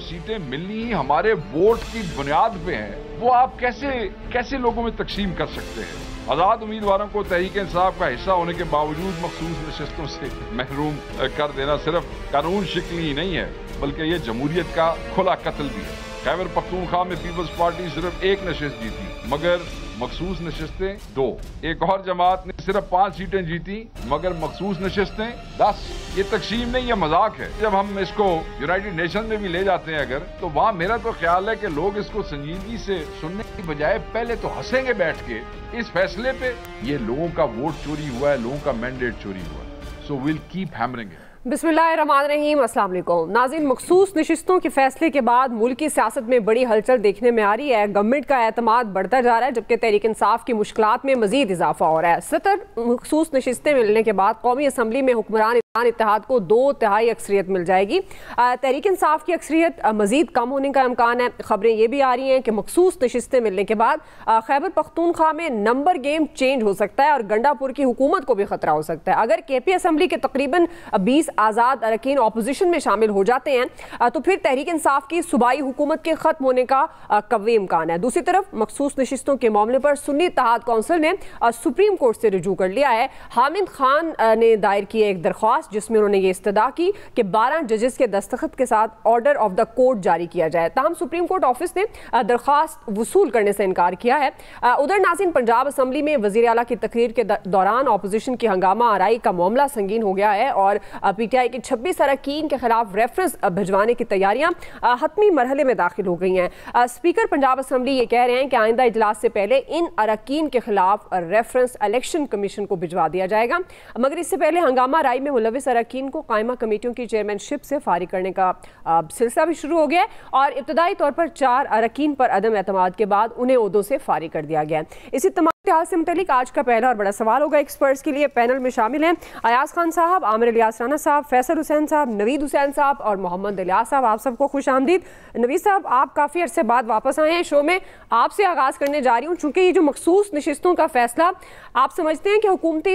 सीटें मिलनी ही हमारे वोट की बुनियाद पे हैं, वो आप कैसे लोगों में तकसीम कर सकते हैं? आजाद उम्मीदवारों को तहरीक इंसाफ का हिस्सा होने के बावजूद मखसूस नशिस्तों से महरूम कर देना सिर्फ कानून शिकनी ही नहीं है, बल्कि ये जमहूरियत का खुला कत्ल भी है। खैबर पख्तूनख्वा में पीपल्स पार्टी सिर्फ 1 नशिस्त जीती, मगर मखसूस नशिस्तें 2। एक और जमात ने सिर्फ 5 सीटें जीती, मगर मखसूस नशिस्तें 10। ये तकसीम नहीं, ये मजाक है। जब हम इसको यूनाइटेड नेशन में भी ले जाते हैं अगर, तो वहाँ मेरा तो ख्याल है कि लोग इसको संजीदगी से सुनने की बजाय पहले तो हंसेंगे बैठ के इस फैसले पे। ये लोगों का वोट चोरी हुआ है, लोगों का मैंडेट चोरी हुआ है। So will keep hammering it. बिस्मिल्लाहिर्रहमानिर्रहीम, अस्सलाम वालेकुम नाज़रीन। मखसूस नशिस्तों के फैसले के बाद मुल्क की सियासत में बड़ी हलचल देखने में आ रही है। गवर्नमेंट का एतमाद बढ़ता जा रहा है, जबकि तहरीक इंसाफ की मुश्किलात में मजीद इजाफा हो रहा है। 70 मखसूस नशिस्तें मिलने के बाद कौमी असम्बली में हुक्मरान इत्तेहाद को 2/3 अक्सरियत मिल जाएगी। तहरीक इंसाफ की अक्सरियत मजीद कम होने का इम्कान है। खबरें ये भी आ रही हैं कि मखसूस नशिस्तें मिलने के बाद खैबर पख्तूनख्वा में नंबर गेम चेंज हो सकता है और गंडापुर की हुकूमत को भी खतरा हो सकता है। अगर KP असम्बली के तकरीबन 20 आज़ाद अरकान अपोजिशन में शामिल हो जाते हैं तो फिर तहरीक इंसाफ की सूबाई हुकूमत के खत्म होने का कवी इम्कान है। दूसरी तरफ मखसूस नशिस्तों के मामले पर सुन्नी इत्तेहाद कौंसिल ने सुप्रीम कोर्ट से रुजू कर लिया है। हामिद खान ने दायर की एक दरख्वास्त जिसमें उन्होंने ये इस्तदा की कि 12 जजेस के दस्तखत के साथ ऑर्डर ऑफ द कोर्ट जारी किया जाए। ताहम सुप्रीम कोर्ट ऑफिस ने दरख्वास्त वसूल करने से इनकार किया है। उधर नाज़रीन, पंजाब असम्बली में वज़ीर आला की तकरीर के दौरान अपोजिशन की हंगामा आराई का मामला संगीन हो गया है और PTI के 26 अरकान के खिलाफ रेफरेंस भिजवाने की तैयारियां हतमी मरहले में दाखिल हो गई हैं। स्पीकर पंजाब असम्बली ये कह रहे हैं कि आइंदा इजलास से पहले इन अरकान के खिलाफ रेफरेंस इलेक्शन कमीशन को भिजवा दिया जाएगा, मगर इससे पहले हंगामा आराई में मुलविस अरकान को कायमा कमेटियों की चेयरमैनशिप से फारिग करने का सिलसिला भी शुरू हो गया है और इब्तदाई तौर पर 4 अरकान पर अदम एतमाद के बाद उन्हें ओहदों से फारिग कर दिया गया है। इसी तमाम इतिहास से मुतालिक आज का पहला और बड़ा सवाल होगा एक्सपर्ट्स के लिए। पैनल में शामिल हैं अयाज खान साहब, आमिर इलियास राना साहब, फैसल हुसैन साहब, नवीद हुसैन साहब और मोहम्मद इलियास साहब। आप सबको खुश आमदीद। नवीद साहब, आप काफ़ी अरसे बाद वापस आए हैं शो में, आपसे आगाज़ करने जा रही हूँ। चूँकि ये जो मखसूस नशिस्तों का फैसला, आप समझते हैं कि हुकूमती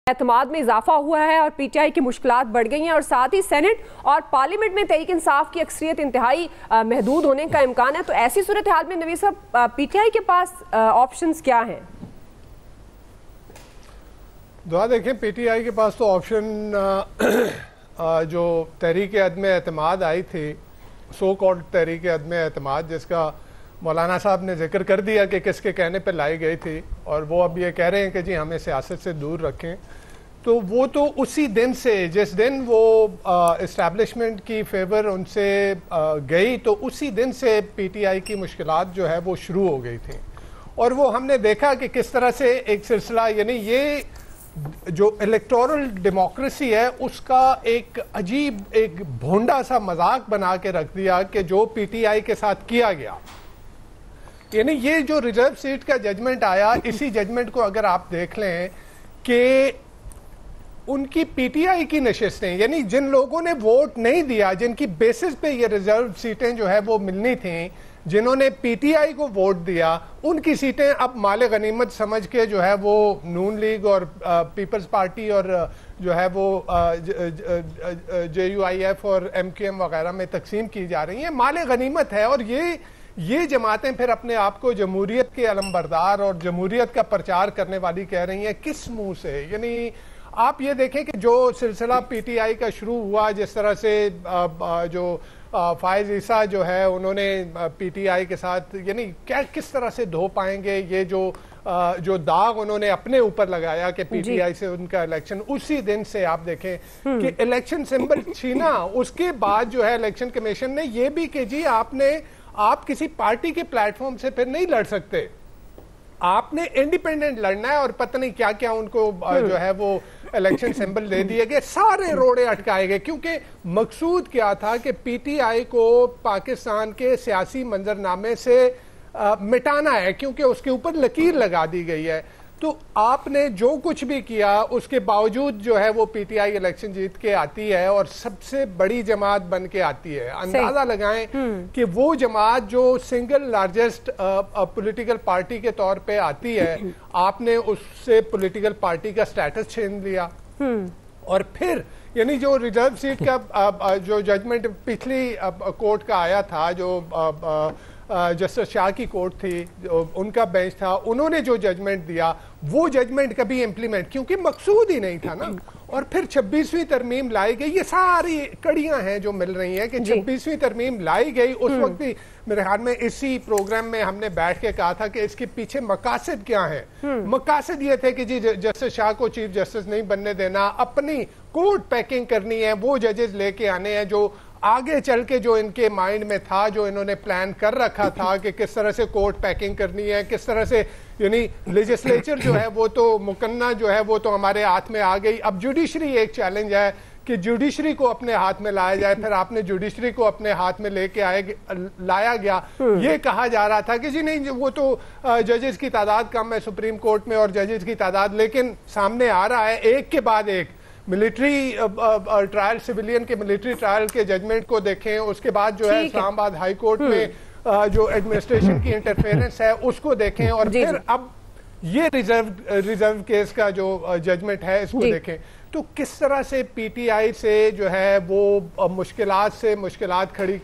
एतमाद में इजाफा हुआ है और PTI की मुश्किलात बढ़ गई हैं और साथ ही सेनेट और पार्लियामेंट में तहरीक इंसाफ की अक्सरियत इंतहाई महदूद होने का इम्कान है, तो ऐसी सूरत हाल में नवीद साहब PTI के पास ऑप्शंस क्या हैं? दुआ देखें, PTI के पास तो ऑप्शन जो तहरीक अदम एतमाद आई थी, सो कॉल्ड तहरीक अदम एतमाद, जिसका मौलाना साहब ने जिक्र कर दिया कि किसके कहने पर लाई गई थी और वो अब ये कह रहे हैं कि जी हमें सियासत से दूर रखें, तो वो तो उसी दिन से, जिस दिन वो इस्टेब्लिशमेंट की फेवर उनसे गई, तो उसी दिन से PTI की मुश्किलात जो है वो शुरू हो गई थी। और वो हमने देखा कि किस तरह से एक सिलसिला, यानी ये जो इलेक्टोरल डेमोक्रेसी है उसका एक अजीब, एक भोंडा सा मजाक बना के रख दिया कि जो PTI के साथ किया गया। यानी ये जो रिजर्व सीट का जजमेंट आया, इसी जजमेंट को अगर आप देख लें कि उनकी PTI की नशिस्तें, यानी जिन लोगों ने वोट नहीं दिया, जिनकी बेसिस पे ये रिजर्व सीटें जो है वो मिलनी थी, जिन्होंने PTI को वोट दिया, उनकी सीटें अब माले गनीमत समझ के जो है वो नून लीग और पीपल्स पार्टी और जो है वो JUIF और MQM वगैरह में तकसीम की जा रही हैं। माले गनीमत है और ये जमातें फिर अपने आप को जमहूरियत के अलमबरदार और जमहूरियत का प्रचार करने वाली कह रही हैं। किस मुंह से? यानी आप ये देखें कि जो सिलसिला PTI का शुरू हुआ, जिस तरह से जो फायज ईसा जो है उन्होंने PTI के साथ, यानी क्या किस तरह से धो पाएंगे ये जो दाग उन्होंने अपने ऊपर लगाया कि PTI से उनका इलेक्शन, उसी दिन से आप देखें कि इलेक्शन सिंबल छीना। उसके बाद जो है इलेक्शन कमीशन ने ये भी कि जी आप किसी पार्टी के प्लेटफॉर्म से फिर नहीं लड़ सकते, आपने इंडिपेंडेंट लड़ना है, और पता नहीं क्या क्या उनको जो है वो इलेक्शन सिंबल दे दिए गए, सारे रोड़े अटकाए गए। क्योंकि मकसूद क्या था कि PTI को पाकिस्तान के सियासी मंजरनामे से मिटाना है, क्योंकि उसके ऊपर लकीर लगा दी गई है। तो आपने जो कुछ भी किया उसके बावजूद जो है वो PTI इलेक्शन जीत के आती है और सबसे बड़ी जमात बन के आती है। अंदाजा लगाएं कि वो जमात जो सिंगल लार्जेस्ट पॉलिटिकल पार्टी के तौर पे आती है, आपने उससे पॉलिटिकल पार्टी का स्टेटस छीन लिया और फिर यानी जो रिजर्व सीट का जो जजमेंट पिछली कोर्ट का आया था, जो जस्टिस शाह की कोर्ट थी, उनका बेंच था, उन्होंने जो जजमेंट दिया वो जजमेंट कभी इंप्लीमेंट, क्योंकि मकसूद ही नहीं था ना। और फिर 26वीं तरमीम लाई गई। ये सारी कड़ियां हैं जो मिल रही हैं कि 26वीं तरमीम लाई गई। उस वक्त भी मेरे ख्याल में इसी प्रोग्राम में हमने बैठ के कहा था कि इसके पीछे मकासद क्या है। मकासद ये थे कि जी जस्टिस शाह को चीफ जस्टिस नहीं बनने देना, अपनी कोर्ट पैकिंग करनी है, वो जजेस लेके आने हैं जो आगे चल के जो इनके माइंड में था, जो इन्होंने प्लान कर रखा था कि किस तरह से कोर्ट पैकिंग करनी है, किस तरह से, यानी लेजिस्लेचर जो है वो तो मुकन्ना जो है वो तो हमारे हाथ में आ गई। अब जुडिशरी एक चैलेंज है कि जुडिशरी को अपने हाथ में लाया जाए। फिर आपने जुडिशरी को अपने हाथ में लेके लाया गया। ये कहा जा रहा था कि जी नहीं, वो तो जजेस की तादाद कम है सुप्रीम कोर्ट में और जजेस की तादाद, लेकिन सामने आ रहा है एक के बाद एक मिलिट्री ट्रायल, सिविलियन के मिलिट्री ट्रायल के जजमेंट को देखें, उसके बाद जो है इस्लामाबाद हाई कोर्ट में जो एडमिनिस्ट्रेशन की इंटरफेरेंस है उसको देखें, और फिर अब ये रिजर्व केस का जो जजमेंट है इसको देखें। तो किस तरह से पीटीआई से जो है वो मुश्किलात खड़ी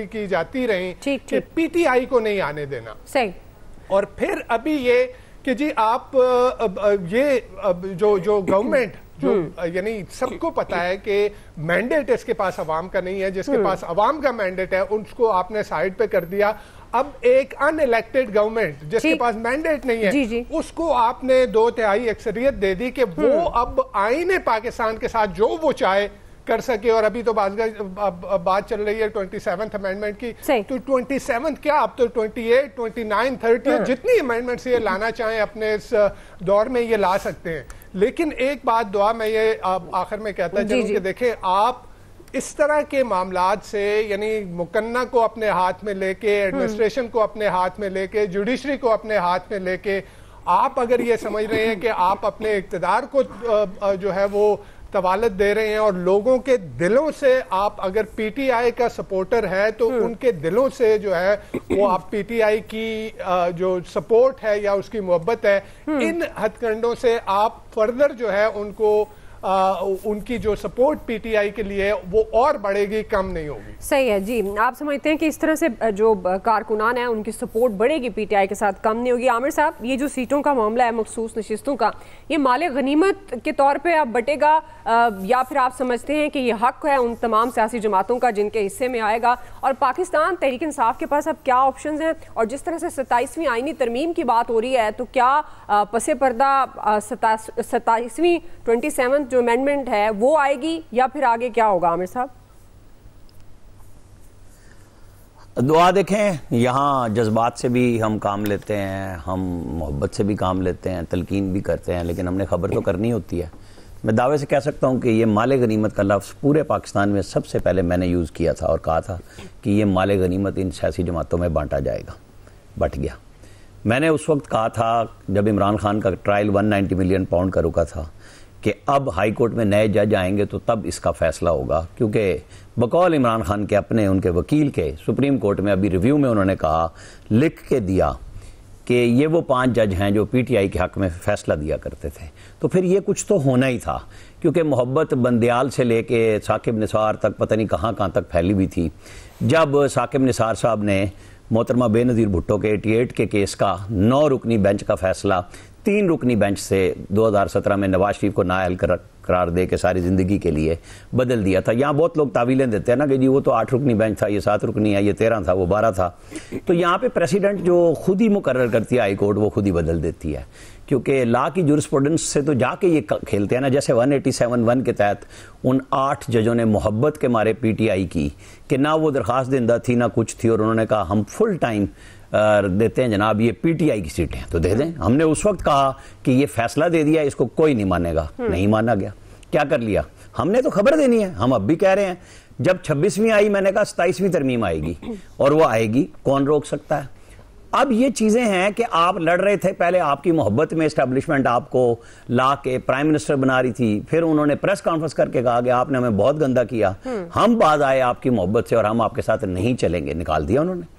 की जाती रही कि पीटीआई को नहीं आने देना। सही। और फिर अभी ये कि जी आप ये जो गवर्नमेंट जो यानी सबको पता है कि मैंडेट इसके पास अवाम का नहीं है, जिसके पास अवाम का मैंडेट है उसको आपने साइड पे कर दिया। अब एक अनइलेक्टेड गवर्नमेंट जिसके पास मैंडेट नहीं है उसको आपने 2/3 अक्सरियत दे दी कि वो अब आईने पाकिस्तान के साथ जो वो चाहे कर सके। और अभी तो बात चल रही है 27th अमेंडमेंट की, तो 27th क्या, अब तो 28, 29, 30 जितनी अमेंडमेंट्स ये लाना चाहें अपने इस दौर में ये ला सकते हैं। लेकिन एक बात दुआ मैं ये आखिर में कहता चलूं कि देखें, आप इस तरह के मामलात से, यानी मुकन्ना को अपने हाथ में लेके, एडमिनिस्ट्रेशन को अपने हाथ में लेके, जुडिशरी को अपने हाथ में लेके, आप अगर ये समझ रहे हैं कि आप अपने इक़्तिदार को जो है वो तवालत दे रहे हैं और लोगों के दिलों से आप अगर पीटीआई का सपोर्टर है तो उनके दिलों से जो है वो आप पीटीआई की जो सपोर्ट है या उसकी मोहब्बत है, इन हथकंडों से आप फर्दर जो है उनको उनकी जो सपोर्ट पीटीआई के लिए वो और बढ़ेगी, कम नहीं होगी। सही है जी। आप समझते हैं कि इस तरह से जो कारकुनान है उनकी सपोर्ट बढ़ेगी पीटीआई के साथ, कम नहीं होगी। आमिर साहब, ये जो सीटों का मामला है मखसूस नशिस्तों का, ये माले गनीमत के तौर पे अब बटेगा या फिर आप समझते हैं कि ये हक है उन तमाम सियासी जमातों का जिनके हिस्से में आएगा? और पाकिस्तान तहरीक इंसाफ के पास अब क्या ऑप्शंस हैं? और जिस तरह से 27वीं आईनी तरमीम की बात हो रही है, तो क्या पसे पर्दा 27वीं 27th जो अमेंडमेंट है वो आएगी या फिर आगे क्या होगा? आमिर साहब, दुआ देखें, यहाँ जज्बात से भी हम काम लेते हैं, हम मोहब्बत से भी काम लेते हैं, तलकीन भी करते हैं, लेकिन हमने खबर तो करनी होती है। मैं दावे से कह सकता हूँ कि ये माले गनीमत का लफ्ज़ पूरे पाकिस्तान में सबसे पहले मैंने यूज़ किया था और कहा था कि ये माले गनीमत इन सियासी जमातों में बांटा जाएगा। बट गया। मैंने उस वक्त कहा था जब इमरान खान का ट्रायल 190 मिलियन पाउंड का रुका था कि अब हाई कोर्ट में नए जज आएंगे तो तब इसका फैसला होगा, क्योंकि बकौल इमरान खान के अपने उनके वकील के सुप्रीम कोर्ट में अभी रिव्यू में उन्होंने कहा, लिख के दिया कि ये वो 5 जज हैं जो पीटीआई के हक में फैसला दिया करते थे। तो फिर ये कुछ तो होना ही था, क्योंकि मोहब्बत बंदयाल से लेके साकिब निसार तक पता नहीं कहाँ कहाँ तक फैली हुई थी। जब साकिब निसार साहब ने मोहतरमा बेनज़ीर भुट्टो के 88 के केस का 9 रुकनी बेंच का फैसला 3 रुकनी बेंच से 2017 में नवाज शरीफ को नाअहल करार दे के सारी ज़िंदगी के लिए बदल दिया था। यहाँ बहुत लोग तावीलें देते हैं ना कि जी वो तो 8 रुकनी बेंच था, ये 7 रुकनी है, ये 13 था, वो 12 था। तो यहाँ पे प्रेसिडेंट जो खुद ही मुकर्रर करती है हाई कोर्ट, वो खुद ही बदल देती है, क्योंकि लॉ की जुरिस्प्रूडेंस से तो जाके ये खेलते हैं ना। जैसे 187(1) के तहत उन 8 जजों ने मोहब्बत के मारे पीटीआई की कि ना वो दरख्वास्त देंदा थी ना कुछ थी, और उन्होंने कहा हम फुल टाइम देते हैं जनाब, ये पीटीआई की सीटें हैं तो दे दें। हमने उस वक्त कहा कि ये फैसला दे दिया, इसको कोई नहीं मानेगा, नहीं माना गया। क्या कर लिया हमने? तो खबर देनी है। हम अब भी कह रहे हैं, जब 26वीं आई मैंने कहा 27वीं तरमीम आएगी, और वो आएगी, कौन रोक सकता है? अब ये चीजें हैं कि आप लड़ रहे थे, पहले आपकी मोहब्बत में एस्टेब्लिशमेंट आपको ला के प्राइम मिनिस्टर बना रही थी, फिर उन्होंने प्रेस कॉन्फ्रेंस करके कहा कि आपने हमें बहुत गंदा किया, हम बाद आए आपकी मोहब्बत से और हम आपके साथ नहीं चलेंगे, निकाल दिया उन्होंने।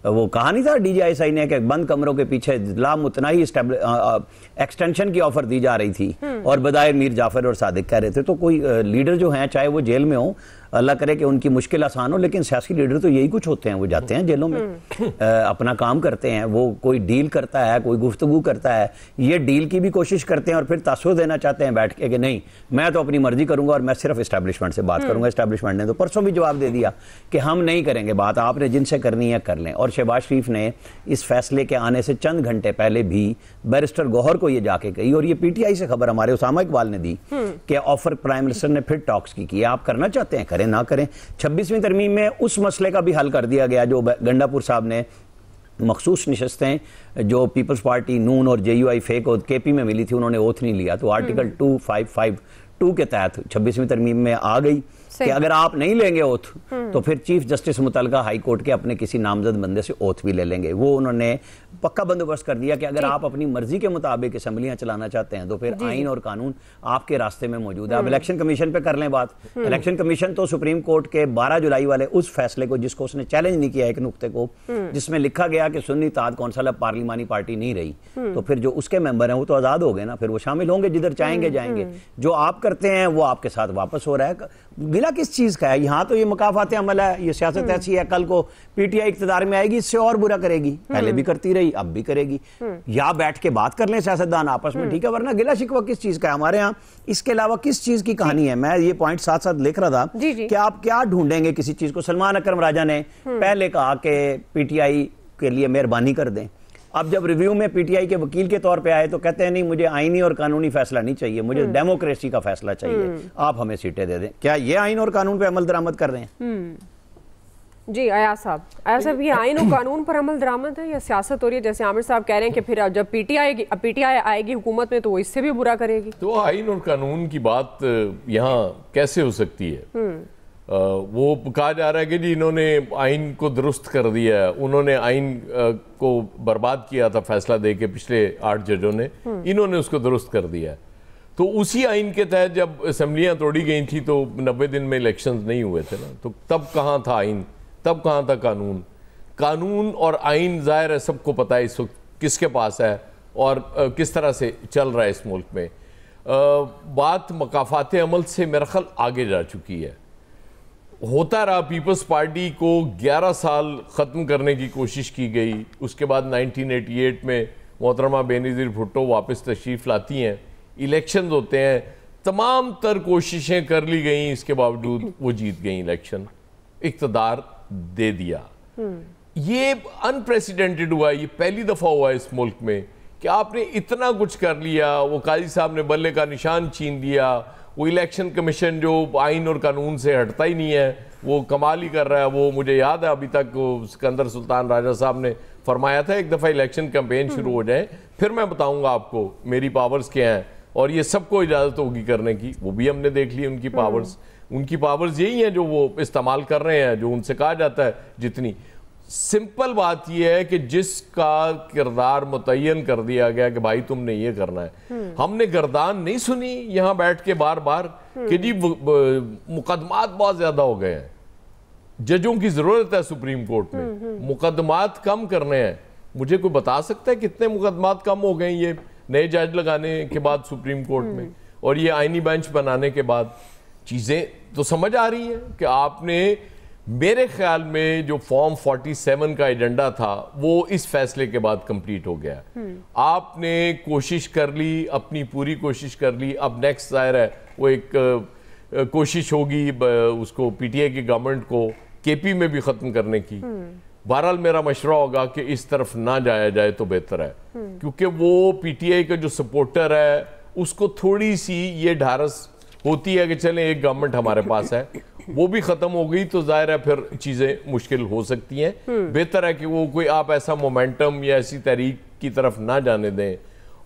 वो कहा नहीं था DGI ने कि बंद कमरों के पीछे लामुतनाही एक्सटेंशन की ऑफर दी जा रही थी और बदायर मीर जाफर और सादिक कह रहे थे। तो कोई लीडर जो हैं, चाहे वो जेल में हो, अल्लाह करे कि उनकी मुश्किल आसान हो, लेकिन सियासी लीडर तो यही कुछ होते हैं, वो जाते हैं जेलों में, अपना काम करते हैं, वो कोई डील करता है, कोई गुफ्तगू करता है, ये डील की भी कोशिश करते हैं और फिर तासुर देना चाहते हैं बैठ के कि नहीं मैं तो अपनी मर्जी करूंगा और मैं सिर्फ इस्टेब्लिशमेंट से बात करूंगा। इस्टेब्लिशमेंट ने तो परसों भी जवाब दे दिया कि हम नहीं करेंगे बात, आपने जिनसे करनी है कर लें। और शहबाज शरीफ ने इस फैसले के आने से चंद घंटे पहले भी बैरिस्टर गौहर को ये जाके कही, और ये PTI से खबर हमारे उसामा इकबाल ने दी कि ऑफर प्राइम मिनिस्टर ने फिर टॉक्स की आप करना चाहते हैं करें, ना करें। 26वीं तरमीम में उस मसले का भी हल कर दिया गया जो गंडापुर साहब ने मखसूस नशस्तें जो पीपल्स पार्टी, नून और JUI फेक और KP में मिली थी, उन्होंने ओथ नहीं लिया, तो आर्टिकल 2552 के तहत 26वीं तरमीम में आ गई कि अगर आप नहीं लेंगे ओथ तो फिर चीफ जस्टिस मुतलका हाई कोर्ट के अपने किसी नामजद बंदे से ओथ भी ले लेंगे। वो उन्होंने पक्का बंदोबस्त कर दिया कि अगर आप अपनी मर्जी के मुताबिक असेंबलियां चलाना चाहते हैं तो फिर आइन और कानून आपके रास्ते में मौजूद है। अब इलेक्शन कमीशन पे कर लें बात। इलेक्शन कमीशन तो सुप्रीम कोर्ट के 12 जुलाई वाले उस फैसले को, जिसको उसने चैलेंज नहीं किया, एक नुक्ते को जिसमें लिखा गया कि सुन्नी इत्तेहाद कौंसिल अब पार्लिमानी पार्टी नहीं रही, तो फिर जो उसके मेंबर हैं वो तो आजाद हो गए ना, फिर वो शामिल होंगे जिधर चाहेंगे जाएंगे। जो आप करते हैं वो आपके साथ वापस हो रहा है। गिला किस चीज का है? यहाँ तो ये मुकाफात अमल है, ये सियासत ऐसी है, कल को PTI इख्तिदार में आएगी इससे और बुरा करेगी, पहले भी करती रही अब भी करेगी। या बैठ के बात कर लें सियासतदान आपस में, ठीक है, वरना गिला शिकवा किस चीज का है हमारे यहाँ? इसके अलावा किस चीज की कहानी है? मैं ये पॉइंट साथ साथ लिख रहा था कि आप क्या ढूंढेंगे किसी चीज को। सलमान अकरम राजा ने पहले कहा कि PTI के लिए मेहरबानी कर दें, अब जब रिव्यू में PTI के वकील के तौर पे आए तो कहते हैं नहीं मुझे आईनी और कानूनी फैसला नहीं चाहिए, मुझे डेमोक्रेसी का फैसला चाहिए, आप हमें सीटें दे दें। क्या ये आइन और कानून पे अमल दरामद कर रहे हैं? जी अयाज साहब, ये आइन और कानून पर अमल दरामद है या सियासत हो रही है? जैसे आमिर साहब कह रहे हैं कि फिर जब PTI आएगी हुकूमत में तो वो इससे भी बुरा करेगी। तो आइन और कानून की बात यहाँ कैसे हो सकती है? वो कहा जा रहा है कि जी इन्होंने आइन को दुरुस्त कर दिया है, उन्होंने आइन को बर्बाद किया था फैसला दे के पिछले 8 जजों ने, इन्होंने उसको दुरुस्त कर दिया है। तो उसी आइन के तहत जब असेंबलियां तोड़ी गई थी तो 90 दिन में इलेक्शंस नहीं हुए थे ना, तो तब कहाँ था आइन, तब कहाँ था कानून? कानून और आइन जाहिर है सबको पता है इस वक्त किसके पास है और किस तरह से चल रहा है इस मुल्क में। बात मकाफात अमल से मेरा ख्याल आगे जा चुकी है। होता रहा, पीपल्स पार्टी को 11 साल ख़त्म करने की कोशिश की गई, उसके बाद 1988 में मोहतरमा बेनज़ीर भुट्टो वापस तशरीफ़ लाती हैं, इलेक्शन होते हैं, तमाम तर कोशिशें कर ली गई, इसके बावजूद वो जीत गई इलेक्शन, इक़्तिदार दे दिया। ये अनप्रेसिडेंटेड हुआ, ये पहली दफ़ा हुआ इस मुल्क में कि आपने इतना कुछ कर लिया, वो काजी साहब ने बल्ले का निशान छीन लिया, वो इलेक्शन कमीशन जो आइन और कानून से हटता ही नहीं है, वो कमाल ही कर रहा है। वो मुझे याद है अभी तक सिकंदर सुल्तान राजा साहब ने फरमाया था एक दफ़ा इलेक्शन कैंपेन शुरू हो जाए फिर मैं बताऊंगा आपको मेरी पावर्स क्या हैं और ये सबको इजाज़त होगी करने की। वो भी हमने देख ली उनकी पावर्स यही हैं जो वो इस्तेमाल कर रहे हैं, जो उनसे कहा जाता है जितनी। सिंपल बात यह है कि जिसका किरदार मुतय्यन कर दिया गया कि भाई तुमने ये करना है, हमने गर्दान नहीं सुनी यहाँ बैठ के बार बार कि जी मुकदमात बहुत ज्यादा हो गए हैं, जजों की जरूरत है सुप्रीम कोर्ट में, मुकदमात कम करने हैं। मुझे कोई बता सकता है कितने मुकदमात कम हो गए ये नए जज लगाने के बाद सुप्रीम कोर्ट में और ये आईनी बेंच बनाने के बाद? चीजें तो समझ आ रही हैं कि आपने, मेरे ख्याल में जो फॉर्म 47 का एजेंडा था वो इस फैसले के बाद कंप्लीट हो गया। आपने कोशिश कर ली, अपनी पूरी कोशिश कर ली, अब नेक्स्ट जाहिर है वो एक कोशिश होगी उसको PTI की गवर्नमेंट को KP में भी ख़त्म करने की। बहरहाल मेरा मशवरा होगा कि इस तरफ ना जाया जाए तो बेहतर है, क्योंकि वो PTI का जो सपोर्टर है उसको थोड़ी सी ये ढारस होती है कि चलें एक गवर्नमेंट हमारे पास है, वो भी खत्म हो गई तो जाहिर है फिर चीजें मुश्किल हो सकती हैं। बेहतर है कि वो कोई आप ऐसा मोमेंटम या ऐसी तहरीक की तरफ ना जाने दें।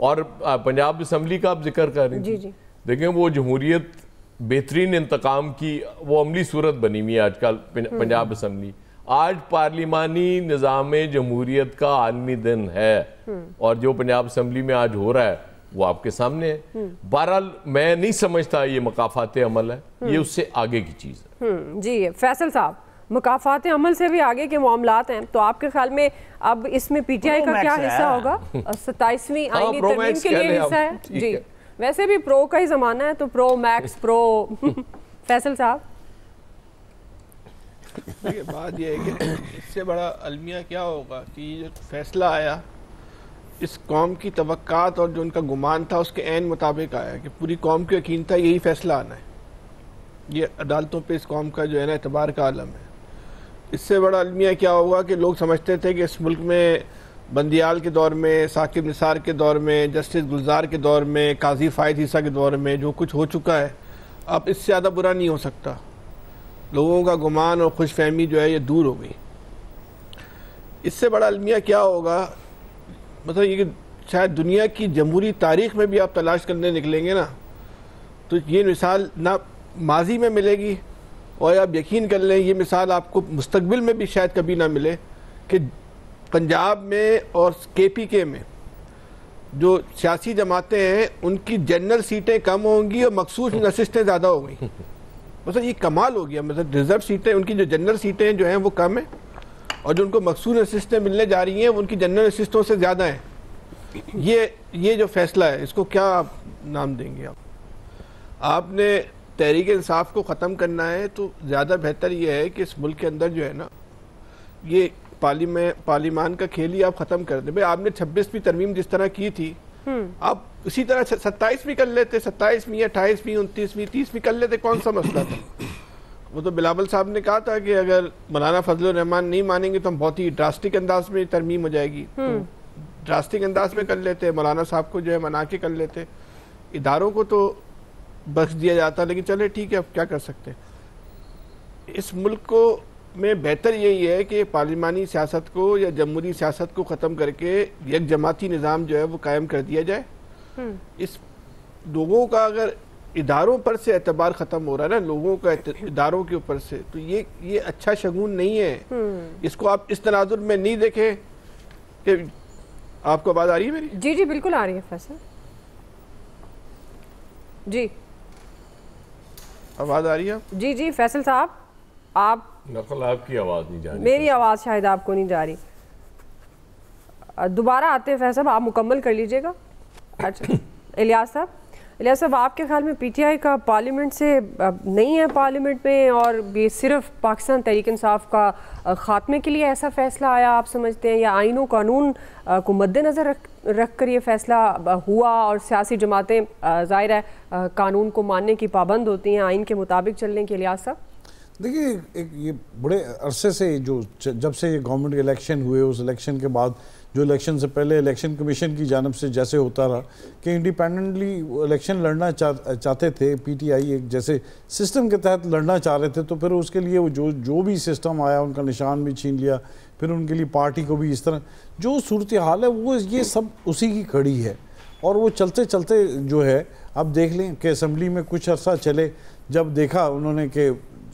और पंजाब असम्बली का आप जिक्र कर रही थी, देखें वो जमहूरियत बेहतरीन इंतकाम की वो अमली सूरत बनी हुई है आजकल पंजाब असम्बली। आज पार्लिमानी निज़ाम जमहूरियत का आलमी दिन है और जो पंजाब असम्बली में आज हो रहा है वो आपके सामने है। बहरहाल मैं नहीं समझता ये मकाफात अमल है, ये उससे आगे की चीज है। जी फैसल साहब, मुकाफात अमल से भी आगे के मामलात हैं, तो आपके ख्याल में अब इसमें पीटीआई का क्या हिस्सा होगा? 27वीं आईनी तरमीम के लिए हिस्सा है जी। वैसे भी प्रो का ही ज़माना है, तो प्रो मैक्स प्रो फैसल साहब। देखिए बात यह है कि इससे बड़ा अलमिया क्या होगा कि जो फैसला आया इस कौम की तवक्कात और जो उनका गुमान था उसके ऐन मुताबिक आया कि पूरी कौम को यकीन था यही फैसला आना है। ये अदालतों पे इस कौम का जो है ना एतबार का आलम है। इससे बड़ा अलमिया क्या होगा कि लोग समझते थे कि इस मुल्क में बंदियाल के दौर में, साकिब निसार के दौर में, जस्टिस गुलजार के दौर में, काजी फ़ायद ईसा के दौर में जो कुछ हो चुका है अब इससे ज़्यादा बुरा नहीं हो सकता। लोगों का गुमान और खुशफहमी जो है ये दूर हो गई। इससे बड़ा अलमिया क्या होगा, मतलब ये कि शायद दुनिया की जमहूरी तारीख में भी आप तलाश करने निकलेंगे ना तो ये मिसाल ना माजी में मिलेगी और आप यकीन कर लें ये मिसाल आपको मुस्तकबिल में भी शायद कभी ना मिले कि पंजाब में और KPK में जो सियासी जमातें हैं उनकी जनरल सीटें कम होंगी और मखसूस नशिस्तें ज़्यादा हो गई। मतलब ये कमाल हो गया, मतलब रिजर्व सीटें उनकी जो जनरल सीटें जो हैं वो कम है और जो उनको मखसूस नशिस्तें मिलने जा रही हैं वो उनकी जनरल नशिस्तों से ज़्यादा हैं। ये जो फैसला है इसको क्या नाम देंगे आप? आपने तहरीक इंसाफ को ख़त्म करना है तो ज़्यादा बेहतर ये है कि इस मुल्क के अंदर जो है ना ये पार्लिमान का खेल ही आप ख़त्म कर दें। भाई आपने 26वीं तरमीम जिस तरह की थी आप इसी तरह 27वीं कर लेते, 27वीं 28वीं 29वीं 30वीं कर लेते, कौन सा मसला था? वो तो बिलावल साहब ने कहा था कि अगर मौलाना फजलुर रहमान नहीं मानेंगे तो हम बहुत ही ड्रास्टिक अंदाज में तरमीम हो जाएगी, तो ड्रास्टिक अंदाज में कर लेते, मौलाना साहब को जो है मना के कर लेते, इदारों को तो बख्श दिया जाता। लेकिन चले ठीक है, अब क्या कर सकते। इस मुल्क को में बेहतर यही है कि पार्लिमानी सियासत को या जमहूरी सियासत को ख़त्म करके एक जमाती निज़ाम जो है वो कायम कर दिया जाए। इस लोगों का अगर इदारों पर से एतबार ख़त्म हो रहा है ना, लोगों का इदारों के ऊपर से, तो ये अच्छा शगुन नहीं है। इसको आप इस तनाजुर में नहीं देखें कि आपको आवाज़ आ रही है मेरी? जी जी बिल्कुल आ रही है फैसल जी, आवाज़ आ रही है? जी जी फैसल साहब आप नकल आपकी आवाज़ नहीं जा रही, मेरी आवाज़ शायद आपको नहीं जा रही। दोबारा आते हैं फैसल, आप मुकम्मल कर लीजिएगा। अच्छा इलियास साहब आपके ख्याल में पीटीआई का पार्लियामेंट से नहीं है पार्लियामेंट में और ये सिर्फ पाकिस्तान तहरीक इंसाफ का ख़ात्मे के लिए ऐसा फ़ैसला आया आप समझते हैं, या आइन व कानून को मद्देनज़र रख कर ये फ़ैसला हुआ और सियासी जमातें ज़ाहिर है कानून को मानने की पाबंद होती हैं, आइन के मुताबिक चलने के? इलियास साहब देखिए, एक ये बड़े अरसे से जब से ये गवर्नमेंट के इलेक्शन हुए, उस इलेक्शन के बाद जो इलेक्शन से पहले इलेक्शन कमीशन की जानब से जैसे होता रहा कि इंडिपेंडेंटली इलेक्शन लड़ना चाहते थे, पीटीआई एक जैसे सिस्टम के तहत लड़ना चाह रहे थे, तो फिर उसके लिए वो जो भी सिस्टम आया उनका निशान भी छीन लिया, फिर उनके लिए पार्टी को भी इस तरह जो सूरत हाल है वो ये सब उसी की कड़ी है। और वो चलते चलते जो है अब देख लें कि असम्बली में कुछ अर्सा चले, जब देखा उन्होंने कि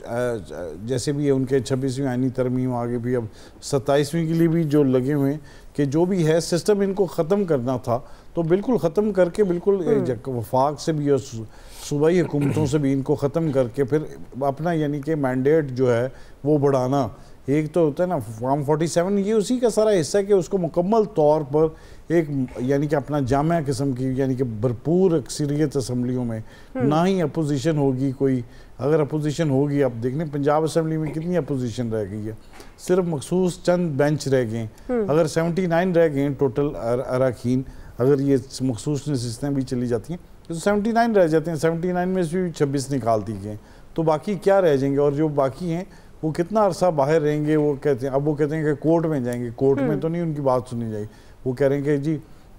जैसे भी है उनके 26वीं आईनी तरमीम आगे भी अब 27वीं के लिए भी जो लगे हुए हैं कि जो भी है सिस्टम इनको ख़त्म करना था तो बिल्कुल ख़त्म करके बिल्कुल वफाक से भी और सूबाई हुकूमतों से भी इनको ख़त्म करके फिर अपना यानी कि मैंडेट जो है वो बढ़ाना। एक तो होता है ना फॉर्म 47, ये उसी का सारा हिस्सा है कि उसको मुकम्मल तौर पर एक यानी कि अपना जामिया किस्म की यानी कि भरपूर अक्सरियत असम्बलियों में ना ही अपोजिशन होगी कोई। अगर अपोजिशन होगी, अब देखने पंजाब असम्बली में कितनी अपोजिशन रह गई है, सिर्फ मखसूस चंद बेंच रह गए। अगर 79 रह गए टोटल अरकान, अगर ये मखसूस नशिस्तें भी चली जाती हैं तो 79 रह जाते हैं, 79 में से भी 26 निकाल दी गए, तो बाकी क्या रह जाएंगे? और जो बाकी हैं वो कितना अरसा बाहर रहेंगे? वो कहते हैं, अब वो कहते हैं कि कोर्ट में जाएंगे, कोर्ट में तो नहीं उनकी बात सुनी जाएगी, वो कह रहे हैं कि जी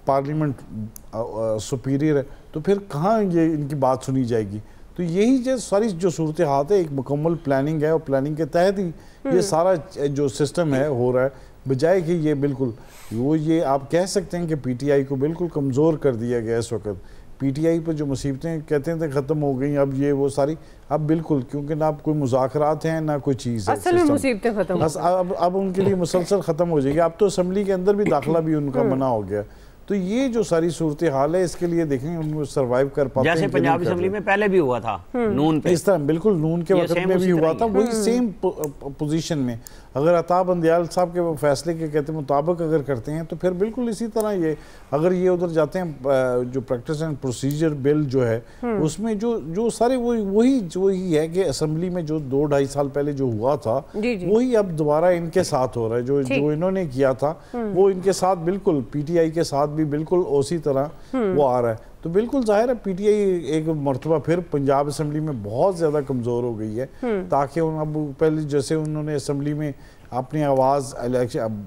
पार्लियामेंट सुपीरियर है, तो फिर कहाँ ये इनकी बात सुनी जाएगी? तो यही जो सारी जो सूरत हाल है एक मुकम्मल प्लानिंग है और प्लानिंग के तहत ही ये सारा जो सिस्टम है हो रहा है, बजाय कि ये बिल्कुल वो ये आप कह सकते हैं कि पीटीआई को बिल्कुल कमज़ोर कर दिया गया इस वक्त। पीटीआई पर जो मुसीबतें कहते हैं ख़त्म हो गई, अब ये वो सारी अब बिल्कुल, क्योंकि ना कोई मुज़ाकरात हैं ना कोई चीज़ है, असल में मुसीबतें ख़त्म बस अब उनके लिए मुसलसल ख़त्म हो जाएगी। अब तो असम्बली के अंदर भी दाखिला भी उनका मना हो गया, तो ये जो सारी सूरत हाल है, इसके लिए देखेंगे उनको सर्वाइव कर पाते हैं जैसे पंजाब असेंबली में पहले भी हुआ था नून पे, इस तरह बिल्कुल नून के वक्त में भी हुआ था, वही सेम पोजीशन में। अगर अता बंदियाल साहब के फैसले के कहते मुताबिक अगर करते हैं तो फिर बिल्कुल इसी तरह ये, अगर ये उधर जाते हैं जो प्रैक्टिस एंड प्रोसीजर बिल जो है उसमें जो सारे वही है कि असेंबली में जो 2-2.5 साल पहले जो हुआ था वही अब दोबारा इनके साथ हो रहा है। जो इन्होंने किया था वो इनके साथ बिल्कुल PTI के साथ भी बिल्कुल उसी तरह वो आ रहा है। तो बिल्कुल जाहिर है PTI एक मरतबा फिर पंजाब असेंबली में बहुत ज़्यादा कमज़ोर हो गई है, ताकि अब पहले जैसे उन्होंने असेंबली में अपनी आवाज़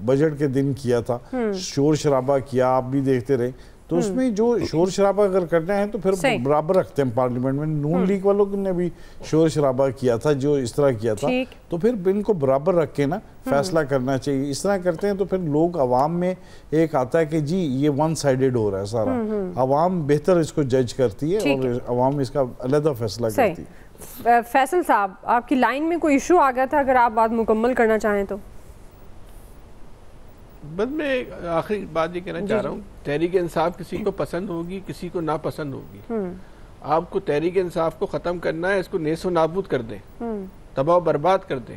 बजट के दिन किया था, शोर शराबा किया, आप भी देखते रहे, तो उसमें जो शोर शराबा अगर करना है तो फिर बराबर रखते हैं पार्लियामेंट में। नून लीग वालों ने भी शोर शराबा किया था, जो इस तरह किया था, तो फिर इनको बराबर रख के ना फैसला करना चाहिए। इस तरह करते हैं तो फिर लोग अवाम में एक आता है कि जी ये वन साइडेड हो रहा है सारा, अवाम बेहतर इसको जज करती है और अवाम इसका अलग फैसला करती है। फैसल साहब, आपकी लाइन में कोई इशू आ गया था, अगर आप बात मुकम्मल करना चाहें तो। बस मैं आखिरी बात ये कहना चाह रहा हूँ, तहरीक इंसाफ किसी को पसंद होगी, किसी को नापसंद होगी। आपको तहरीक इंसाफ को ख़त्म करना है, इसको नेसो नाबूद कर दें, तबाह बर्बाद कर दें,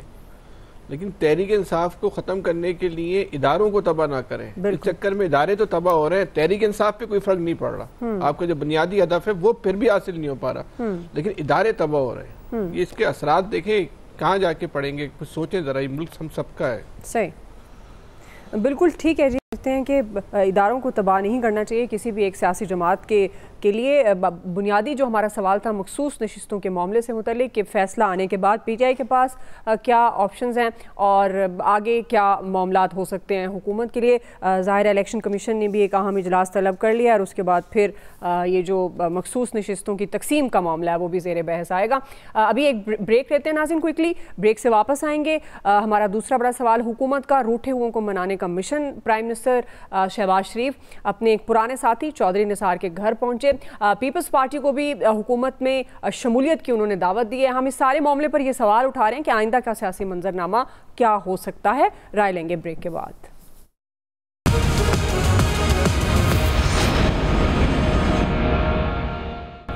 लेकिन तहरीक इंसाफ को ख़त्म करने के लिए इदारों को तबाह ना करें। इस चक्कर में इदारे तो तबाह हो रहे हैं, तहरीक इंसाफ पे कोई फ़र्क नहीं पड़ रहा। आपका जो बुनियादी हदफ है वो फिर भी हासिल नहीं हो पा रहा, लेकिन इदारे तबाह हो रहे हैं। ये इसके असरात देखें कहाँ जाके पड़ेंगे, कुछ सोचें ज़रा, ये मुल्क हम सबका है। सही, बिल्कुल ठीक है जी। कहते हैं कि इदारों को तबाह नहीं करना चाहिए किसी भी एक सियासी जमात के लिए। बुनियादी जो हमारा सवाल था मखसूस नशिस्तों के मामले से मुतल्लिक कि फ़ैसला आने के बाद PTI के पास क्या ऑप्शंस हैं और आगे क्या मामलात हो सकते हैं हुकूमत के लिए। ज़ाहिर इलेक्शन कमीशन ने भी एक अहम इजलास तलब कर लिया और उसके बाद फिर ये जो मखसूस नशिस्तों की तकसीम का मामला है वो भी ज़ेर बहस आएगा। अभी एक ब्रेक लेते हैं नाज़रीन, क्विकली ब्रेक से वापस आएंगे। हमारा दूसरा बड़ा सवाल, हुकूमत का रूठे हुओं को मनाने का मिशन। प्राइम मिनिस्टर शहबाज शरीफ अपने एक पुराने साथी चौधरी निसार के घर पहुंचे। पीपल्स पार्टी को भी हुकूमत में शमूलियत की उन्होंने दावत दी है। हम इस सारे मामले पर यह सवाल उठा रहे हैं कि आइंदा का सियासी मंजरनामा क्या हो सकता है। राय लेंगे ब्रेक के बाद।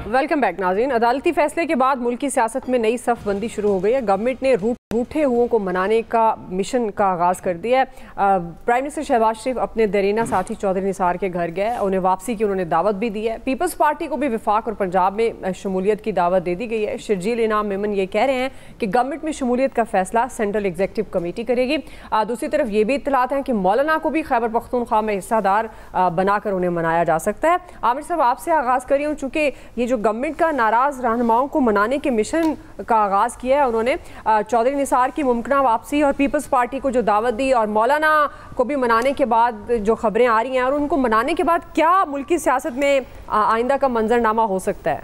वेलकम बैक नाज़रीन। अदालती फैसले के बाद मुल्क की सियासत में नई सफ़बंदी शुरू हो गई है। गवर्नमेंट ने रूठे हुओं को मनाने का मिशन का आगाज़ कर दिया है। प्राइम मिनिस्टर शहबाज शरीफ अपने दरीना साथी चौधरी निसार के घर गए, उन्हें वापसी की उन्होंने दावत भी दी है। पीपल्स पार्टी को भी वफाक और पंजाब में शमूलियत की दावत दे दी गई है। शर्जील इनाम मेमन ये कह रहे हैं कि गवर्नमेंट में शमूलियत का फैसला सेंट्रल एग्जीक्यूटिव कमेटी करेगी। दूसरी तरफ ये भी इत्तलात हैं कि मौलाना को भी खैबर पख्तूनख्वा में हिस्सादार बनाकर उन्हें मनाया जा सकता है। आमिर साहब, आपसे आगाज़ करिए हूँ, चूँकि ये जो गवर्नमेंट का नाराज़ रहनुमाओं को मनाने के मिशन का आगाज़ किया है उन्होंने, चौधरी निसार की मुमकिना वापसी और पीपल्स पार्टी को जो दावत दी और मौलाना को भी मनाने के बाद जो खबरें आ रही हैं, और उनको मनाने के बाद क्या मुल्की सियासत में आइंदा का मंजरनामा हो सकता है?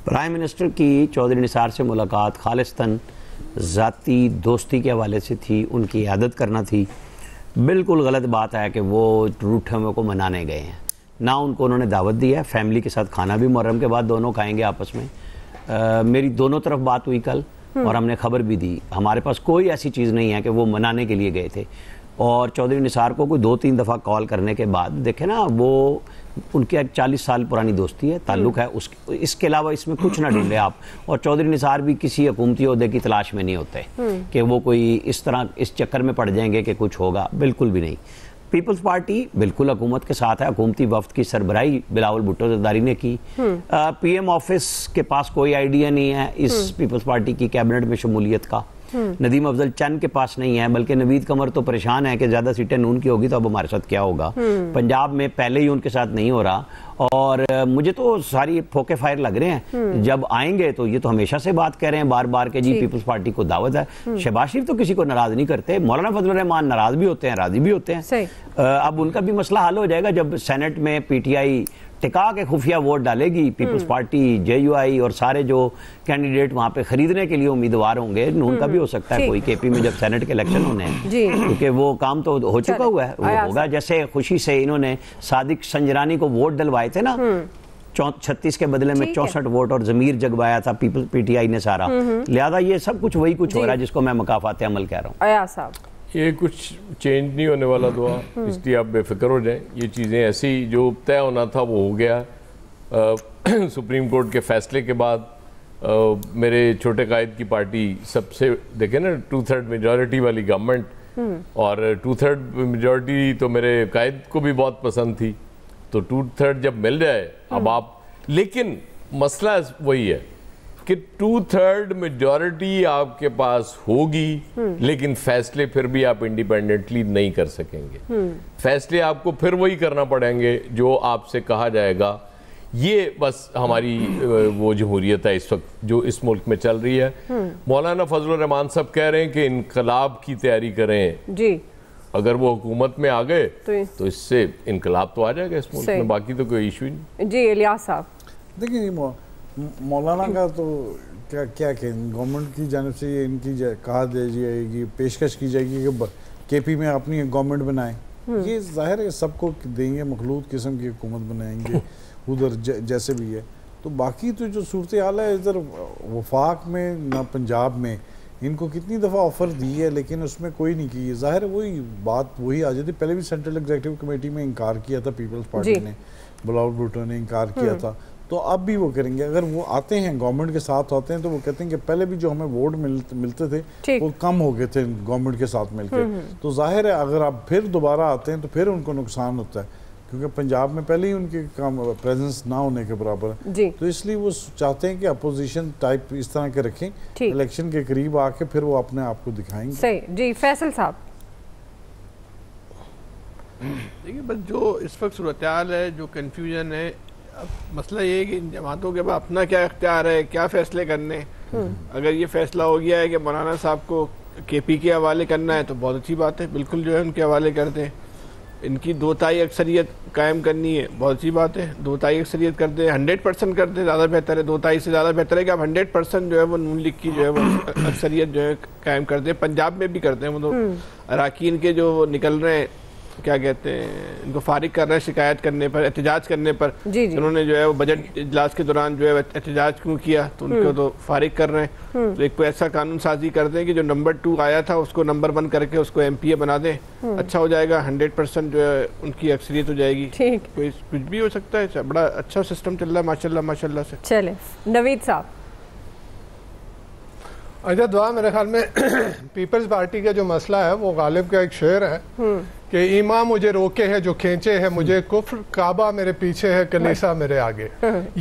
प्राइम मिनिस्टर की चौधरी निसार से मुलाकात खालिस्तन ज़ाती दोस्ती के हवाले से थी, उनकी इयादत करना थी। बिल्कुल गलत बात है कि वो रूठे हुए को मनाने गए हैं, ना उनको उन्होंने दावत दी है। फैमिली के साथ खाना भी मुहर्रम के बाद दोनों खाएंगे आपस में। मेरी दोनों तरफ बात हुई कल और हमने खबर भी दी। हमारे पास कोई ऐसी चीज़ नहीं है कि वो मनाने के लिए गए थे। और चौधरी निसार को कोई 2-3 दफ़ा कॉल करने के बाद देखे ना, वो उनकी 40 साल पुरानी दोस्ती है, ताल्लुक़ है, इसके अलावा इसमें कुछ ना ढूंढे आप। और चौधरी निसार भी किसी हुकूमती ओहदे की तलाश में नहीं होते कि वो कोई इस तरह इस चक्कर में पड़ जाएंगे कि कुछ होगा, बिल्कुल भी नहीं। पीपल्स पार्टी बिल्कुल हुकूमत के साथ है। हुकूमती वफ्द की सरबराही बिलावल भुट्टो ज़रदारी ने की। PM ऑफिस के पास कोई आइडिया नहीं है इस पीपल्स पार्टी की कैबिनेट में शमूलियत का। नदीम अफजल चंद के पास नहीं है, बल्कि नवीद कमर तो परेशान है कि ज़्यादा सीटें नून की होगी तो अब हमारे साथ क्या होगा। पंजाब में पहले ही उनके साथ नहीं हो रहा और मुझे तो सारी फोके फायर लग रहे हैं। जब आएंगे तो ये तो हमेशा से बात कह रहे हैं बार बार के जी पीपल्स पार्टी को दावत है। शहबाज शरीफ तो किसी को नाराज नहीं करते, मौलाना फजलुर रहमान नाराज भी होते हैं, राजी भी होते हैं। अब उनका भी मसला हल हो जाएगा जब सेनेट में PTI टिका के खुफिया वोट डालेगी। पीपल्स पार्टी, JUI और सारे जो कैंडिडेट वहाँ पे खरीदने के लिए उम्मीदवार होंगे, नून का भी हो सकता है कोई KP में जब सेनेट के इलेक्शन होने हैं, क्योंकि वो काम तो हो चुका हुआ है, वो होगा। जैसे खुशी से इन्होंने सादिक संजरानी को वोट डलवाए थे ना, 36 के बदले में 64 वोट और जमीर जगवाया था PTI ने सारा। लिहाजा ये सब कुछ वही कुछ हो रहा है जिसको मैं मकाफात अमल कह रहा हूँ। ये कुछ चेंज नहीं होने वाला दुआ, इसलिए आप बेफिक्र हो जाएं। ये चीज़ें ऐसी जो तय होना था वो हो गया। सुप्रीम कोर्ट के फैसले के बाद मेरे छोटे कायद की पार्टी सबसे देखे ना 2/3 मेजॉरिटी वाली गवर्नमेंट, और 2/3 मेजॉरिटी तो मेरे कायद को भी बहुत पसंद थी, तो 2/3 जब मिल जाए अब आप, लेकिन मसला वही है कि 2/3 मेजॉरिटी आपके पास होगी, लेकिन फैसले फिर भी आप इंडिपेंडेंटली नहीं कर सकेंगे। फैसले आपको फिर वही करना पड़ेंगे जो आपसे कहा जाएगा। ये बस हमारी वो जमहूरियत है इस वक्त जो इस मुल्क में चल रही है। मौलाना फजलुर रहमान साहब कह रहे हैं कि इनकलाब की तैयारी करें जी, अगर वो हुकूमत में आ गए तो इससे इनकलाब तो आ जाएगा इस मुल्क में, बाकी तो कोई इशू ही नहीं। जी इलियास साहब देखिए, मौलाना का तो क्या कहें, गवर्नमेंट की जानिब से ये इनकी कहा जाएगी, पेशकश की जाएगी कि केपी में अपनी गवर्नमेंट बनाए। ये जाहिर है सबको देंगे, मखलूत किस्म की हुकूमत बनाएंगे उधर जैसे भी है। तो बाकी तो जो सूरत हाल है इधर वफाक में ना पंजाब में, इनको कितनी दफ़ा ऑफ़र दी है लेकिन उसमें कोई नहीं की। ज़ाहिर है वही बात वही आ जाती। पहले भी सेंट्रल एग्जीक्यूटिव कमेटी में इनकार किया था पीपल्स पार्टी ने, बिलावल भुट्टो ने इनकार किया था, तो अब भी वो करेंगे। अगर वो आते हैं गवर्नमेंट के साथ आते हैं तो वो कहते हैं कि पहले भी जो हमें वोट मिलते थे वो कम हो गए थे गवर्नमेंट के साथ मिलकर। तो जाहिर है अगर आप फिर दोबारा आते हैं तो फिर उनको नुकसान होता है, क्योंकि पंजाब में पहले ही उनके काम प्रेजेंस ना होने के बराबर है। तो इसलिए वो चाहते हैं कि अपोजिशन टाइप इस तरह के रखें, इलेक्शन के करीब आके फिर वो अपने आप को दिखाएंगे। सही जी। फैसल साहब देखिए, बस जो इस वक्त सूरत हाल है, जो कन्फ्यूजन है, अब मसला ये है कि इन जमातों के पास अपना क्या इख्तियार है, क्या फैसले करने। अगर ये फैसला हो गया है कि मौलाना साहब को केपी के हवाले करना है तो बहुत अच्छी बात है, बिल्कुल जो है उनके हवाले कर दें। इनकी 2/3 अक्सरियत कायम करनी है, बहुत अच्छी बात है, 2/3 अक्सरियत कर दे, 100% कर दे, ज़्यादा बेहतर है। 2/3 से ज़्यादा बेहतर है कि आप 100% जो है वो नून लीग की जो है वो अक्सरियत जो है कायम कर दे। पंजाब में भी करते हैं वो, तो अरकान के जो निकल रहे हैं, क्या कहते हैं, इनको फारिग कर रहे हैं शिकायत करने पर, एहतजाज करने पर। उन्होंने जो है वो बजट इजलास के दौरान जो है एहतजाज क्यों किया, तो उनको तो फारिग कर रहे हैं। तो एक कोई ऐसा कानून साजी कर दें कि जो नंबर 2 आया था उसको नंबर 1 करके उसको MPA बना दें, अच्छा हो जाएगा। 100% जो है उनकी अक्सरियत हो जाएगी। कोई कुछ भी हो सकता है, बड़ा अच्छा सिस्टम चल रहा है माशाल्लाह से। चले नवीद साहब। अच्छा दुआ, मेरे ख्याल में पीपल्स पार्टी का जो मसला है वो गालिब का एक शेर है कि ईमा मुझे रोके है जो खींचे है मुझे कुफ्र, काबा मेरे पीछे है कलीसा मेरे आगे।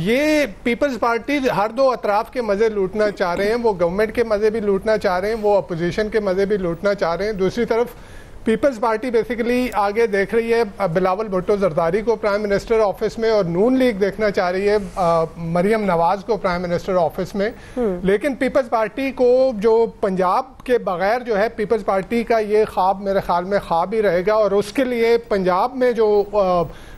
ये पीपल्स पार्टी हर दो अतराफ के मजे लूटना चाह रहे हैं। वो गवर्नमेंट के मजे भी लूटना चाह रहे हैं, वो अपोजिशन के मजे भी लूटना चाह रहे हैं। दूसरी तरफ पीपल्स पार्टी बेसिकली आगे देख रही है बिलावल भुट्टो जरदारी को प्राइम मिनिस्टर ऑफिस में, और नून लीग देखना चाह रही है मरियम नवाज को प्राइम मिनिस्टर ऑफिस में। लेकिन पीपल्स पार्टी को जो पंजाब के बगैर जो है, पीपल्स पार्टी का ये ख्वाब मेरे ख्याल में ख्वाब ही रहेगा। और उसके लिए पंजाब में जो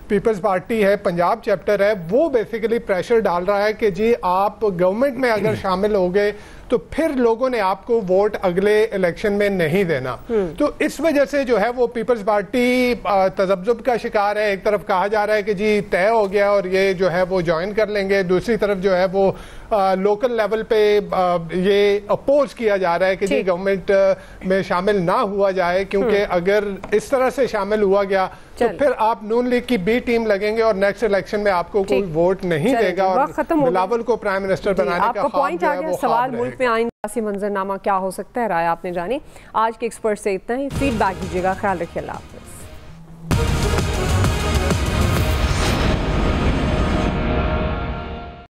पीपल्स पार्टी है, पंजाब चैप्टर है, वो बेसिकली प्रेशर डाल रहा है कि जी आप गवर्नमेंट में अगर शामिल हो गए तो फिर लोगों ने आपको वोट अगले इलेक्शन में नहीं देना। तो इस वजह से जो है वो पीपल्स पार्टी तजब्जुब का शिकार है। एक तरफ कहा जा रहा है कि जी तय हो गया और ये जो है वो ज्वाइन कर लेंगे, दूसरी तरफ जो है वो लोकल लेवल पे ये अपोज किया जा रहा है कि जी गवर्नमेंट में शामिल ना हुआ जाए, क्योंकि अगर इस तरह से शामिल हुआ गया तो फिर आप नून लीग की बी टीम लगेंगे और नेक्स्ट इलेक्शन में आपको कोई वोट नहीं देगा और बिलावल को प्राइम मिनिस्टर बनाने का पॉइंट आ गया। सवाल मुल्क में आइन सियासी मंजरनामा क्या हो सकता है, राय आपने जानी। आज के एक्सपर्ट से इतना ही। फीडबैक दीजिएगा। ख्याल रखिए। अल्लाह हाफ़िज़।